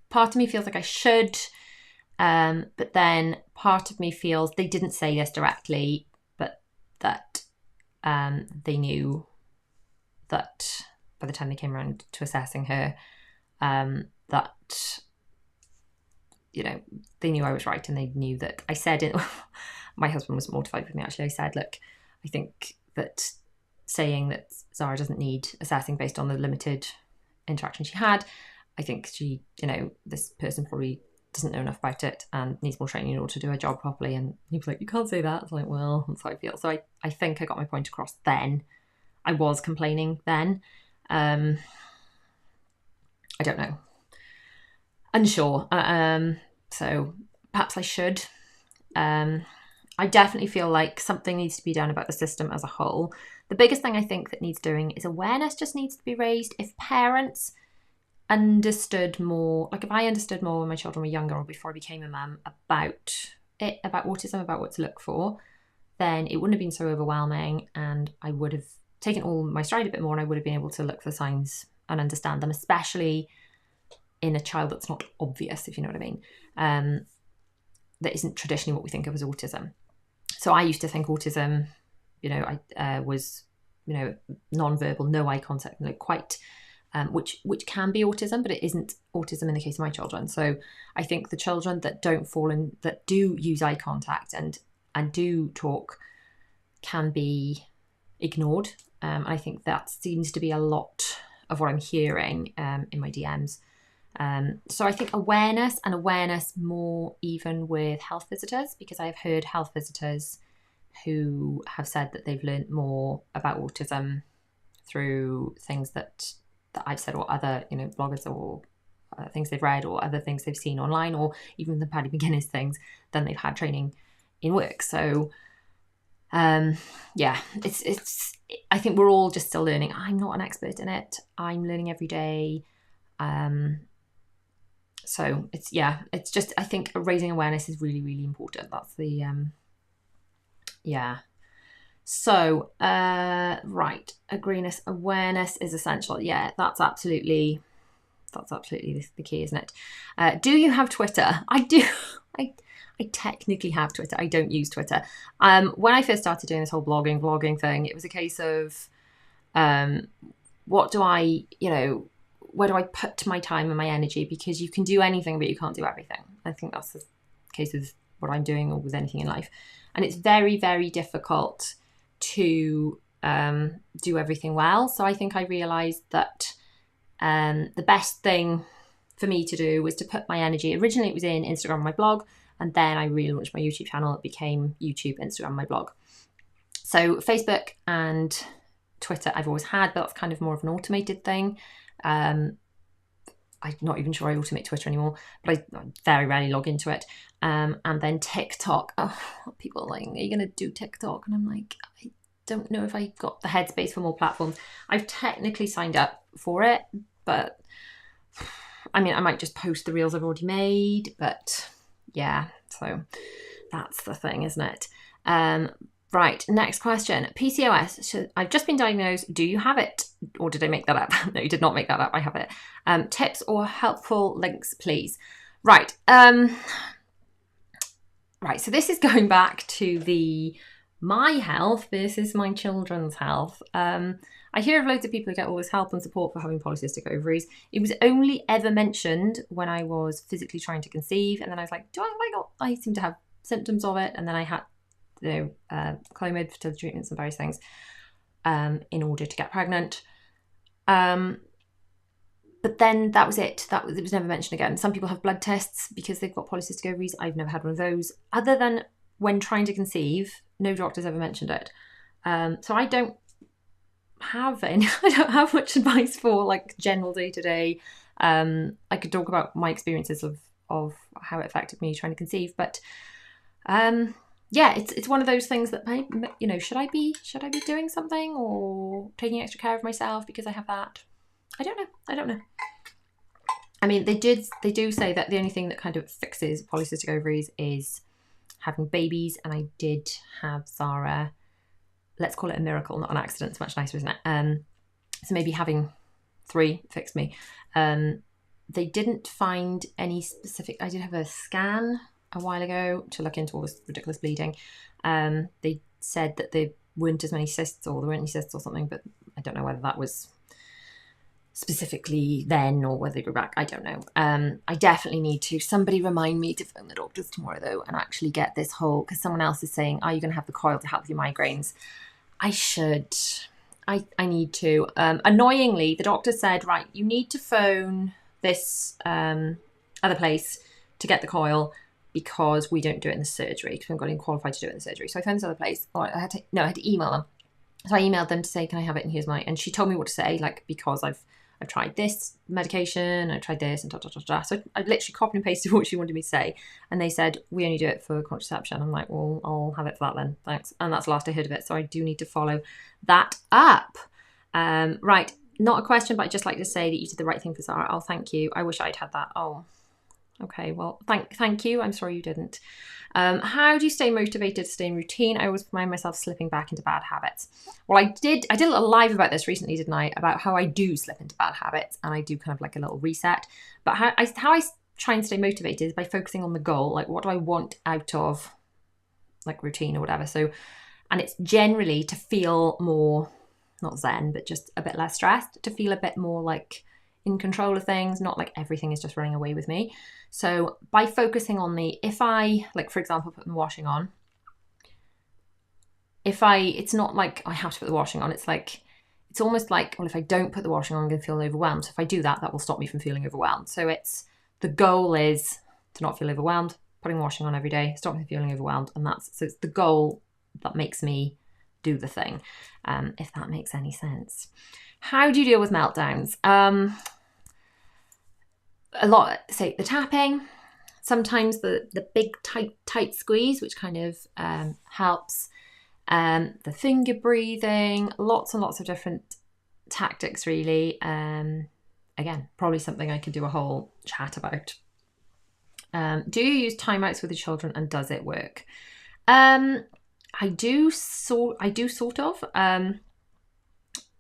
Part of me feels like I should, but then part of me feels they didn't say this directly, but that they knew that by the time they came around to assessing her, that, you know, they knew I was right, and they knew that I said it. My husband was mortified with me, actually. I said, look, I think that saying that Zara doesn't need assessing based on the limited interaction she had, I think she, you know, this person probably doesn't know enough about it and needs more training in order to do her job properly. And he was like, you can't say that. I was like, well, that's how I feel. So I think I got my point across then. I was complaining then. I don't know. Unsure. So perhaps I should. I definitely feel like something needs to be done about the system as a whole. The biggest thing I think that needs doing is awareness just needs to be raised. If parents understood more, like if I understood more when my children were younger or before I became a mum about it, about autism, about what to look for, then it wouldn't have been so overwhelming, and I would have taken all my stride a bit more, and I would have been able to look for signs and understand them, especially in a child that's not obvious, if you know what I mean, that isn't traditionally what we think of as autism. So I used to think autism, you know, I was, you know, non-verbal, no eye contact, like quite, which can be autism, but it isn't autism in the case of my children. So I think the children that don't fall in, that do use eye contact and do talk, can be ignored. I think that seems to be a lot of what I'm hearing in my DMs. So I think awareness more even with health visitors, because I've heard health visitors who have said that they've learned more about autism through things that I've said, or other, you know, bloggers, or things they've read, or other things they've seen online, or even the Paddy McGuinness things, than they've had training in work. So yeah, it's I think we're all just still learning. I'm not an expert in it. I'm learning every day. So it's just, I think raising awareness is really, really important. That's the, yeah. So, right. Agreement, awareness is essential. Yeah, that's absolutely the key, isn't it? Do you have Twitter? I do. I technically have Twitter. I don't use Twitter. When I first started doing this whole vlogging thing, it was a case of, what do I, you know, where do I put my time and my energy? Because you can do anything, but you can't do everything. I think that's the case with what I'm doing, or with anything in life. And it's very, very difficult to do everything well. So I think I realised that the best thing for me to do was to put my energy, originally it was in Instagram, my blog, and then I relaunched my YouTube channel. It became YouTube, Instagram, my blog. So Facebook and Twitter I've always had, but that's kind of more of an automated thing. I'm not even sure I automate Twitter anymore, but I very rarely log into it. And then TikTok. Oh, people are like, are you going to do TikTok? And I'm like, I don't know if I've got the headspace for more platforms. I've technically signed up for it, but I mean, I might just post the reels I've already made, but yeah, so that's the thing, isn't it? Right, next question. PCOS. I've just been diagnosed. Do you have it? Or did I make that up? No, you did not make that up. I have it. Tips or helpful links, please. Right. Right, so this is going back to the my health versus my children's health. I hear of loads of people who get all this help and support for having polycystic ovaries. It was only ever mentioned when I was physically trying to conceive, and then I was like, I seem to have symptoms of it, and then I had, Clomid, fertility treatments and various things in order to get pregnant. But then that was it. It was never mentioned again. Some people have blood tests because they've got polycystic ovaries. I've never had one of those. Other than when trying to conceive, no doctor's ever mentioned it. So I don't have much advice for like general day-to-day. I could talk about my experiences of how it affected me trying to conceive, but yeah, it's one of those things that, should I be doing something or taking extra care of myself because I have that? I don't know. I mean, they do say that the only thing that kind of fixes polycystic ovaries is having babies, and I did have Zara. Let's call it a miracle, not an accident. It's much nicer, isn't it? So maybe having 3 fixed me. They didn't find any specific. I did have a scan a while ago to look into all this ridiculous bleeding. They said that there weren't as many cysts, or there weren't any cysts or something, but I don't know whether that was specifically then or whether they go back. I don't know. I definitely need to. Somebody remind me to phone the doctors tomorrow though and actually get this whole, because someone else is saying, are you going to have the coil to help with your migraines? I should. I need to. Annoyingly, the doctor said, right, you need to phone this other place to get the coil because we don't do it in the surgery, because we haven't got anyone qualified to do it in the surgery. So I phoned this other place. I had to email them. So I emailed them to say, can I have it? And here's and she told me what to say, like, because I've tried this medication, I tried this, and So I literally copied and pasted what she wanted me to say. And they said, we only do it for contraception. I'm like, well, I'll have it for that then. Thanks. And that's the last I heard of it. So I do need to follow that up. Right. Not a question, but I'd just like to say that you did the right thing for Zara. Oh, thank you. I wish I'd had that. Oh, okay. Well, thank you. I'm sorry you didn't. How do you stay motivated to stay in routine? I always find myself slipping back into bad habits. Well, I did a little live about this recently, didn't I? About how I do slip into bad habits, and I do kind of like a little reset. But how I try and stay motivated is by focusing on the goal. Like, what do I want out of like routine or whatever? So, and it's generally to feel more, not zen, but just a bit less stressed, to feel a bit more like in control of things, not like everything is just running away with me. So by focusing on if I, like, for example, put the washing on, it's not like I have to put the washing on. It's like, it's almost like, well, if I don't put the washing on, I'm going to feel overwhelmed. So if I do that, that will stop me from feeling overwhelmed. So the goal is to not feel overwhelmed, putting washing on every day, stop me feeling overwhelmed. And so it's the goal that makes me do the thing, if that makes any sense. How do you deal with meltdowns? A lot, say the tapping, sometimes the big tight squeeze, which kind of helps, the finger breathing, lots and lots of different tactics really. Again, probably something I could do a whole chat about. Do you use timeouts with the children, and does it work? I do sort of.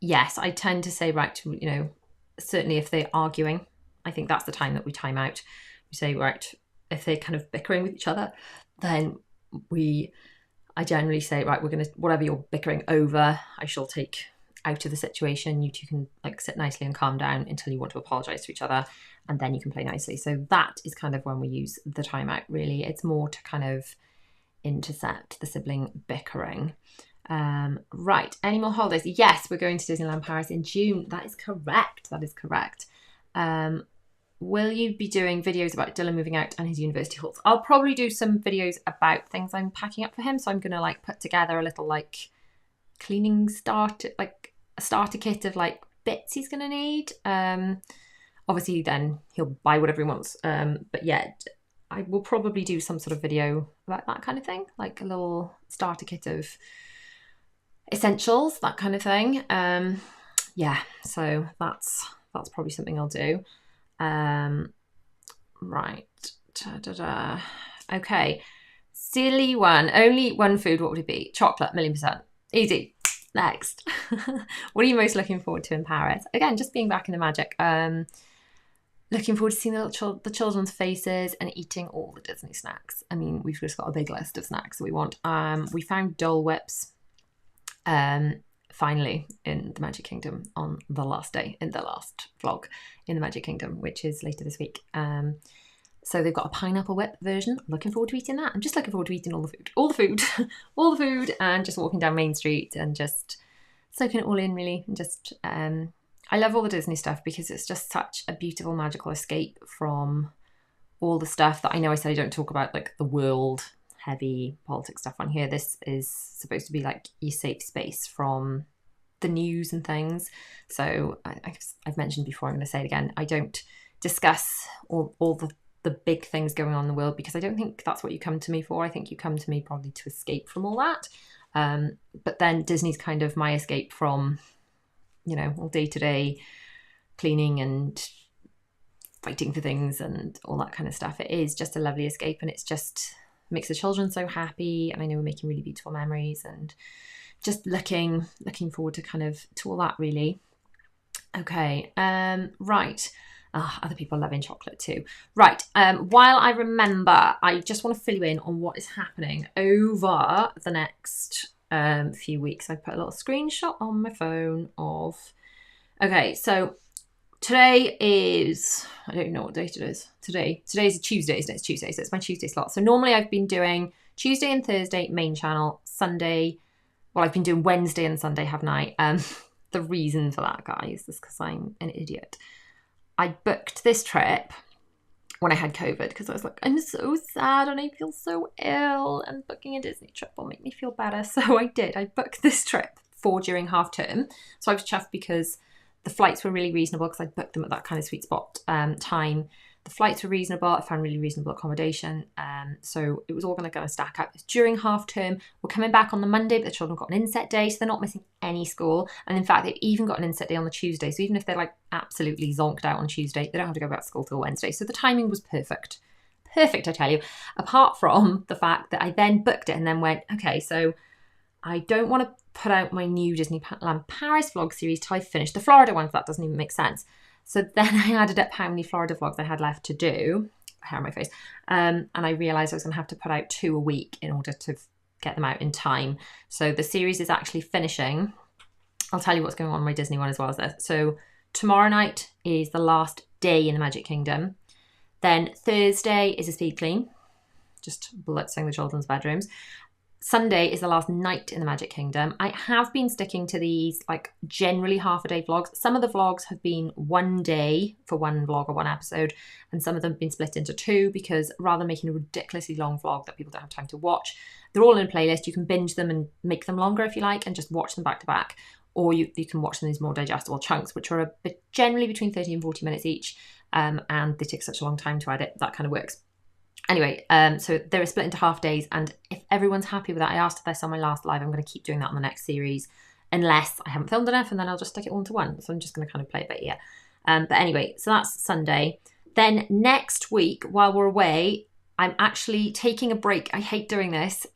Yes, I tend to say, right, certainly if they're arguing, I think that's the time that we time out. We say, right, if they're kind of bickering with each other, then I generally say, right, we're going to, whatever you're bickering over, I shall take out of the situation. You two can like sit nicely and calm down until you want to apologize to each other, and then you can play nicely. So that is kind of when we use the timeout, really. It's more to kind of intercept the sibling bickering. Right, any more holidays? Yes, we're going to Disneyland Paris in June. That is correct. Will you be doing videos about Dylan moving out and his university halls? I'll probably do some videos about things I'm packing up for him. So I'm going to like put together a little like cleaning like a starter kit of like bits he's going to need. Obviously then he'll buy whatever he wants. But yeah, I will probably do some sort of video about that kind of thing, like a little starter kit of essentials, that kind of thing. Yeah, so that's probably something I'll do. Right. Okay. Silly one. Only one food. What would it be? Chocolate, 1,000,000%. Easy. Next. What are you most looking forward to in Paris? Again, just being back in the magic. Looking forward to seeing the children's faces and eating all the Disney snacks. I mean, we've just got a big list of snacks that we want. We found Dole Whips. finally in the Magic Kingdom on the last day, in the last vlog in the Magic Kingdom, which is later this week. So they've got a pineapple whip version. I'm looking forward to eating that. I'm just looking forward to eating all the food, and just walking down Main Street and just soaking it all in, really. And just, I love all the Disney stuff because it's just such a beautiful, magical escape from all the stuff that I know I said I don't talk about, like the world heavy politics stuff on here. This is supposed to be like your safe space from the news and things. So I've mentioned before, I'm going to say it again, I don't discuss all the big things going on in the world, because I don't think that's what you come to me for. I think you come to me probably to escape from all that. But then Disney's kind of my escape from, you know, all day-to-day cleaning and fighting for things and all that kind of stuff. It is just a lovely escape, and it's just makes the children so happy, and I know we're making really beautiful memories, and just looking forward to kind of to all that, really. Okay, right. Other people are loving chocolate too. Right, while I remember, I just want to fill you in on what is happening over the next few weeks. I put a little screenshot on my phone of... Okay, so today is... I don't even know what date it is. Today's a Tuesday, isn't it? It's Tuesday, so it's my Tuesday slot. So normally I've been doing Tuesday and Thursday main channel, Sunday... Well, I've been doing Wednesday and Sunday, haven't I? The reason for that, guys, is because I'm an idiot. I booked this trip when I had COVID because I was like, I'm so sad and I feel so ill, and booking a Disney trip will make me feel better. So I did. I booked this trip for during half term. So I was chuffed because the flights were really reasonable, because I booked them at that kind of sweet spot time. The flights were reasonable. I found really reasonable accommodation. So it was all going to stack up. It's during half term. We're coming back on the Monday, but the children got an inset day, so they're not missing any school. And in fact, they've even got an inset day on the Tuesday. So even if they're like absolutely zonked out on Tuesday, they don't have to go back to school till Wednesday. So the timing was perfect. Perfect, I tell you. Apart from the fact that I then booked it and then went, okay, so I don't want to put out my new Disneyland Paris vlog series till I finish the Florida ones. That doesn't even make sense. So then I added up how many Florida vlogs I had left to do. Hair on my face. And I realised I was going to have to put out 2 a week in order to get them out in time. So the series is actually finishing. I'll tell you what's going on in my Disney one as well as this. So tomorrow night is the last day in the Magic Kingdom. Then Thursday is a speed clean, just blitzing the children's bedrooms. Sunday is the last night in the Magic Kingdom. I have been sticking to these like generally half a day vlogs. Some of the vlogs have been 1 day for one vlog or one episode, and some of them have been split into 2, because rather than making a ridiculously long vlog that people don't have time to watch, they're all in a playlist. You can binge them and make them longer if you like, and just watch them back to back. Or you can watch them in these more digestible chunks, which are generally between 30 and 40 minutes each, and they take such a long time to edit. That kind of works. Anyway, so they're split into half days, and if everyone's happy with that, I asked this on my last live, I'm going to keep doing that on the next series, unless I haven't filmed enough, and then I'll just stick it all into one. So I'm just going to kind of play it by ear. But anyway, so that's Sunday. Then next week, while we're away, I'm actually taking a break. I hate doing this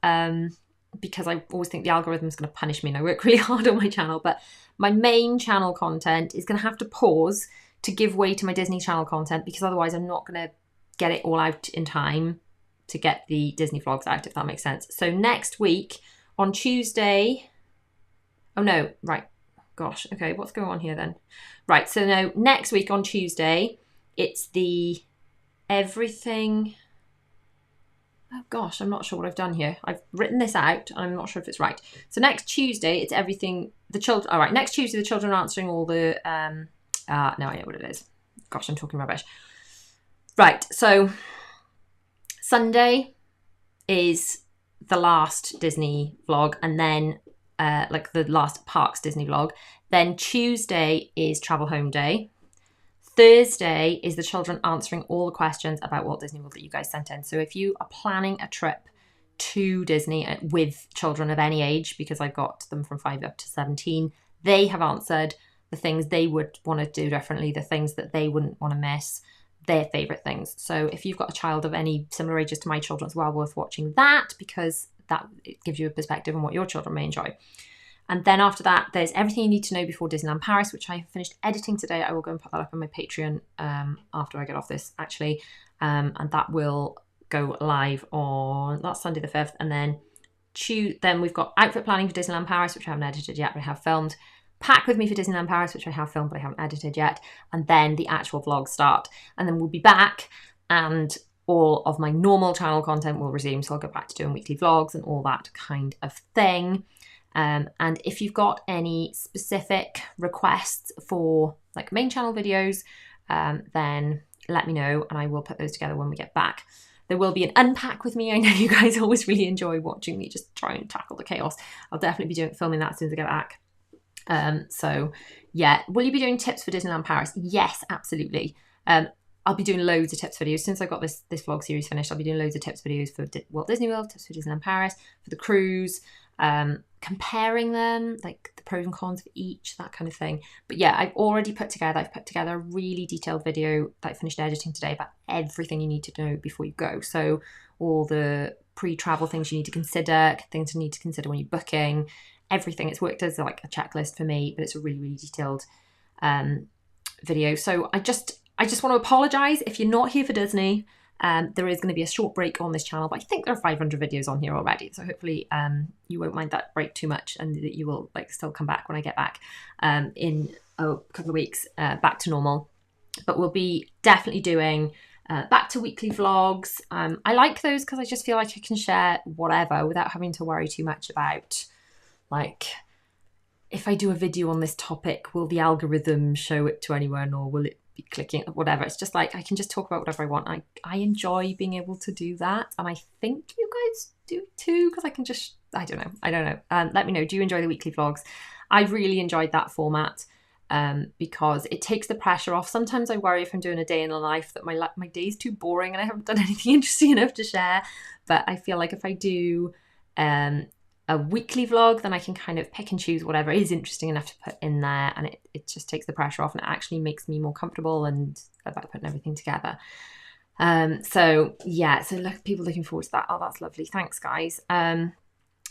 because I always think the algorithm is going to punish me, and I work really hard on my channel. But my main channel content is going to have to pause to give way to my Disney Channel content, because otherwise I'm not going to get it all out in time to get the Disney vlogs out, if that makes sense. So next week on Tuesday... Oh no, right. Gosh, okay, what's going on here then? Right, so no, next week on Tuesday, it's the everything... Oh gosh, I'm not sure what I've done here. I've written this out, and I'm not sure if it's right. So next Tuesday, it's everything... The children... All right, next Tuesday, the children are answering all the... no, I know what it is. Gosh, I'm talking rubbish. Right, so Sunday is the last Disney vlog, and then like the last Parks Disney vlog. Then Tuesday is Travel Home Day. Thursday is the children answering all the questions about Walt Disney World that you guys sent in. So if you are planning a trip to Disney with children of any age, because I've got them from 5 up to 17, they have answered the things they would want to do differently, the things that they wouldn't want to miss, their favourite things. So if you've got a child of any similar ages to my children, it's well worth watching that, because that it gives you a perspective on what your children may enjoy. And then after that, there's everything you need to know before Disneyland Paris, which I have finished editing today. I will go and put that up on my Patreon after I get off this, actually. And that will go live on, that's Sunday the 5th. And then Then we've got outfit planning for Disneyland Paris, which I haven't edited yet, but I have filmed. Pack with me for Disneyland Paris, which I have filmed, but I haven't edited yet. And then the actual vlogs start. And then we'll be back and all of my normal channel content will resume. So I'll go back to doing weekly vlogs and all that kind of thing. And if you've got any specific requests for like main channel videos, then let me know and I will put those together when we get back. There will be an unpack with me. I know you guys always really enjoy watching me just try and tackle the chaos. I'll definitely be filming that as soon as I get back. So yeah, will you be doing tips for Disneyland Paris? Yes, absolutely. I'll be doing loads of tips videos. Since I got this vlog series finished, I'll be doing loads of tips videos for Walt Disney World, tips for Disneyland Paris, for the cruise, comparing them, like the pros and cons of each, that kind of thing. But yeah, I've put together a really detailed video that I finished editing today about everything you need to know before you go. So all the pre-travel things you need to consider, things you need to consider when you're booking, everything. It's worked as like a checklist for me, but it's a really, really detailed video. So I just want to apologise if you're not here for Disney. There is going to be a short break on this channel, but I think there are 500 videos on here already. So hopefully you won't mind that break too much and that you will like still come back when I get back in a couple of weeks back to normal. But we'll be definitely doing back to weekly vlogs. I like those because I just feel like I can share whatever without having to worry too much about like, if I do a video on this topic, will the algorithm show it to anyone or will it be clicking, whatever. It's just like I can just talk about whatever I want. I enjoy being able to do that, and I think you guys do too, because I can just I don't know. Let me know, do you enjoy the weekly vlogs? I've really enjoyed that format because it takes the pressure off. Sometimes I worry if I'm doing a day in the life that my day's too boring and I haven't done anything interesting enough to share. But I feel like if I do a weekly vlog, then I can kind of pick and choose whatever is interesting enough to put in there, and it just takes the pressure off and it actually makes me more comfortable and about putting everything together. So yeah, so people looking forward to that. Oh, that's lovely. Thanks, guys.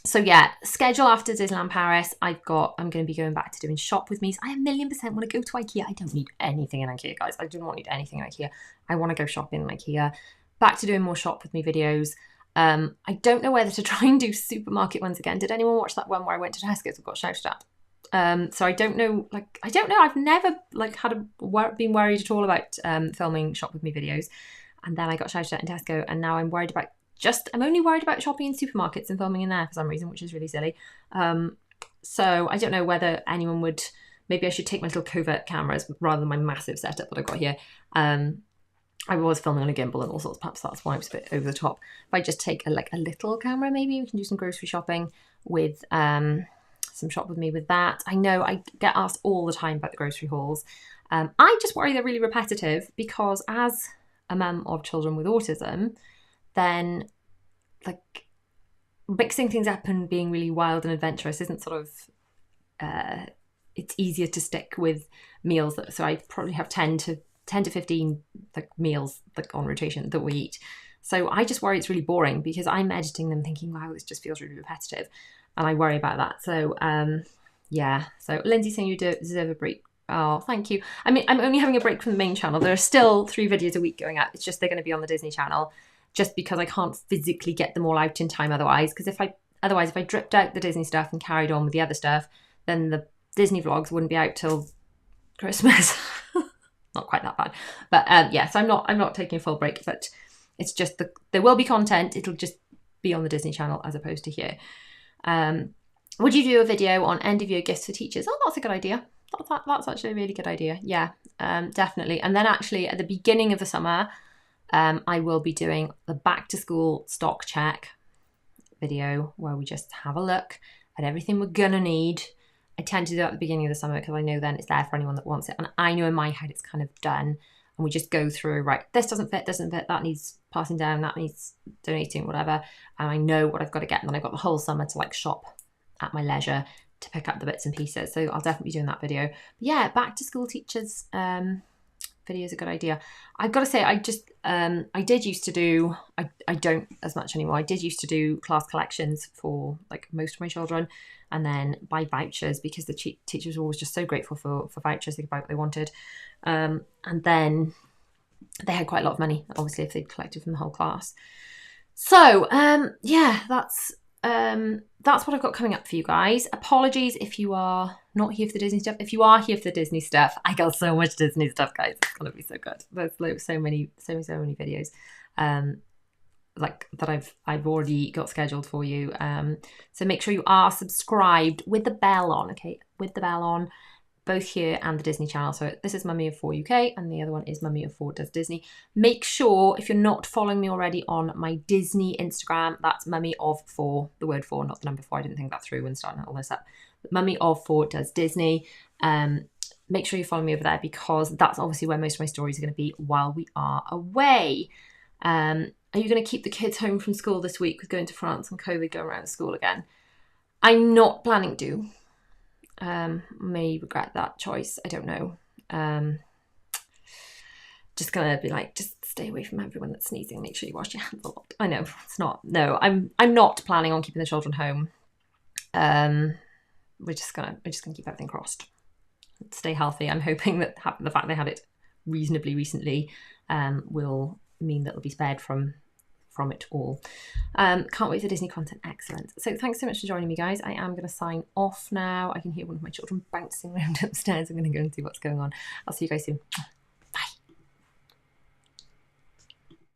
So yeah, schedule after Disneyland Paris. I'm going to be going back to doing shop with me. So I 1,000,000% want to go to IKEA. I don't need anything in IKEA, guys. I do not need anything in IKEA. I want to go shopping in IKEA. Back to doing more shop with me videos. I don't know whether to try and do supermarket ones again. Did anyone watch that one where I went to Tesco's and got shouted at? So I don't know. I've never been worried at all about filming shop with me videos, and then I got shouted at in Tesco, and now I'm only worried about shopping in supermarkets and filming in there for some reason, which is really silly. So I don't know whether anyone would. Maybe I should take my little covert cameras rather than my massive setup that I've got here. I was filming on a gimbal and all sorts, perhaps that's why it was a bit over the top. If I just take a little camera, maybe we can do some grocery shopping with some shop with me with that. I know I get asked all the time about the grocery hauls. I just worry they're really repetitive because as a mum of children with autism, then like mixing things up and being really wild and adventurous isn't sort of, it's easier to stick with meals. So I probably have 10 to 15 like meals like on rotation that we eat. So I just worry it's really boring because I'm editing them thinking, wow, this just feels really repetitive, and I worry about that. So yeah, so Lindsay saying you deserve a break. Oh, thank you. I mean, I'm only having a break from the main channel. There are still 3 videos a week going up. It's just they're going to be on the Disney channel just because I can't physically get them all out in time otherwise. Because if I dripped out the Disney stuff and carried on with the other stuff, then the Disney vlogs wouldn't be out till Christmas. Not quite that bad, but yeah. So I'm not taking a full break, but it's just there will be content. It'll just be on the Disney channel as opposed to here. Would you do a video on end of year gifts for teachers? Oh, that's a good idea. That's actually a really good idea. Yeah, definitely. And then actually at the beginning of the summer, I will be doing the back to school stock check video where we just have a look at everything we're gonna need. I tend to do it at the beginning of the summer because I know then it's there for anyone that wants it. And I know in my head it's kind of done. And we just go through, right, this doesn't fit, that needs passing down, that needs donating, whatever. And I know what I've got to get. And then I've got the whole summer to like shop at my leisure to pick up the bits and pieces. So I'll definitely be doing that video. But yeah, back to school teachers video is a good idea. I've got to say, I did used to do, I don't as much anymore. I did used to do class collections for like most of my children, and then buy vouchers because the teachers were always just so grateful for vouchers. They could buy what they wanted. And then they had quite a lot of money, obviously, if they'd collected from the whole class. So yeah, that's that's what I've got coming up for you guys. Apologies if you are not here for the Disney stuff. If you are here for the Disney stuff, I got so much Disney stuff, guys. It's gonna be so good. There's so many videos like that I've already got scheduled for you. So make sure you are subscribed with the bell on, okay? With the bell on, both here and the Disney channel. So this is Mummy of 4 UK and the other one is Mummy of 4 Does Disney. Make sure, if you're not following me already on my Disney Instagram, that's Mummy of 4, the word 4, not the number 4. I didn't think that through when starting all this up. Mummy of 4 Does Disney. Make sure you follow me over there because that's obviously where most of my stories are going to be while we are away. Are you going to keep the kids home from school this week with going to France and COVID going around school again? I'm not planning to. May regret that choice. I don't know. Just gonna be like, just stay away from everyone that's sneezing. Make sure you wash your hands a lot. I know it's not. No, I'm not planning on keeping the children home. We're just gonna keep everything crossed. Stay healthy. I'm hoping that the fact they had it reasonably recently will mean that they'll be spared from it all. Can't wait for Disney content. Excellent. So thanks so much for joining me, guys. I am going to sign off now. I can hear one of my children bouncing around upstairs. I'm going to go and see what's going on. I'll see you guys soon.